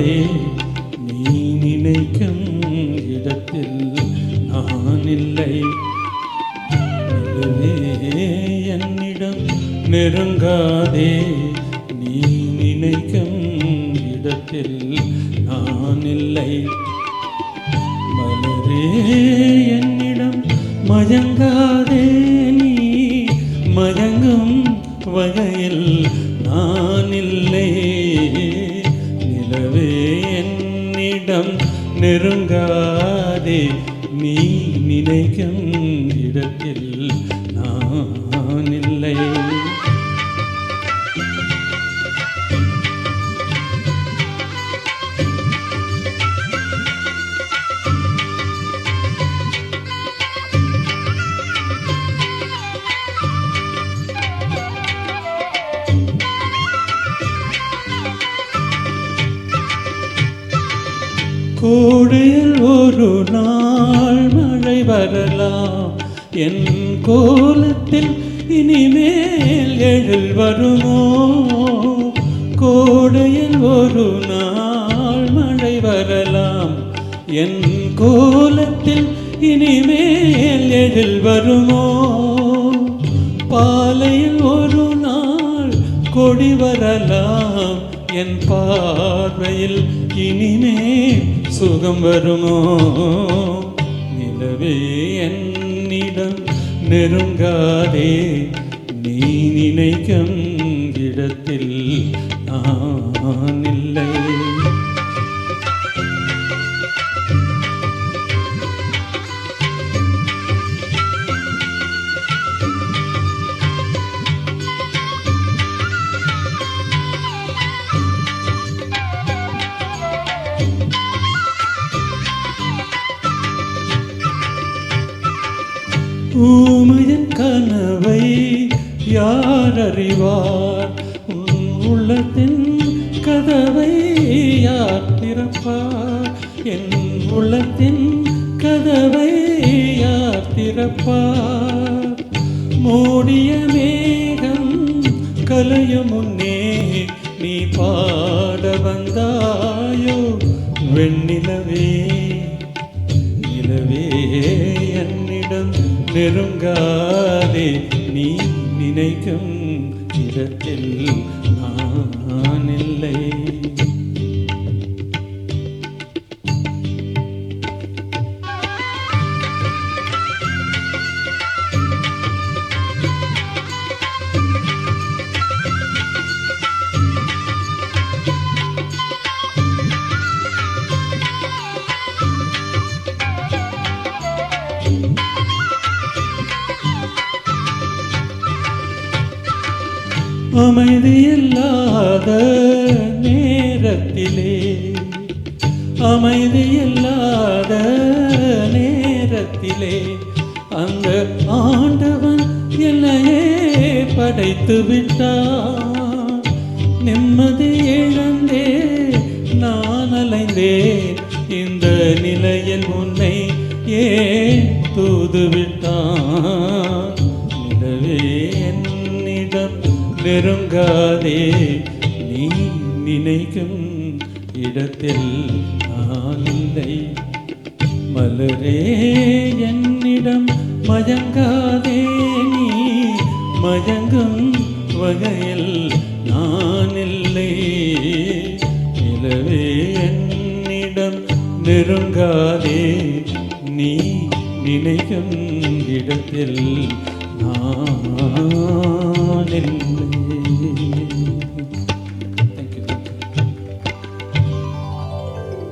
நெருங்காதே நீ நினைக்கும் இடத்தில் நான் இல்லை. நிலவே என்னிடம் நெருங்காதே நீ நினைக்கும் இடத்தில் நான் இல்லை. மலரே என்னிடம் மயங்காதே நீ மயங்கும் வகையில் நான் இல்லை. நிலவே என்னிடம் நெருங்காதே நீ நினைக்கும் இடத்தில் நான் இல்லை. கோடையில் ஒரு நாள் மழை வரலாம், என் கோலத்தில் இனிமேல் எழில் வருமோ. கோடையில் ஒரு நாள் மழை வரலாம், என் கோலத்தில் இனிமேல் எழில் வருமோ. பாலையில் ஒரு நாள் கொடி வரலாம், என் பார்வையில் இனிமேல் சுகம் வருமோ. நிலவே என்னிடம் நெருங்காதே நீ நினைக்கும் இடத்தில் நான் இல்லை. ஊமையின் கனவை யார் அறிவார், உன் உள்ளத்தின் கதவை யார் திறப்பார். என் உள்ளத்தின் கதவை யார் திறப்பார். மூடிய மேகம் கலையும் முன்னே நீ பாட வந்தாயோ வெண்ணிலவே. நிலவே என்னிடம் நெருங்காதே நீ நினைக்கும் இடத்தில் நான் இல்லை. அமைதியில்லாத நேரத்திலே, அமைதியில்லாத நேரத்திலே அந்த ஆண்டவன் என்னையே படைத்து விட்டான். நிம்மதி இழந்தே நான் அலைந்தேன், இந்த நிலையில் உன்னை ஏன் தூது விட்டான். நிலவே என்னிடம் நெருங்காதே நீ நினைக்கும் இடத்தில் நான் இல்லை. மலரே என்னிடம் மயங்காதே நீ மயங்கும் வகையில் நான் இல்லை. நிலவே என்னிடம் நெருங்காதே நீ நினைக்கும் இடத்தில் நான் இல்லை.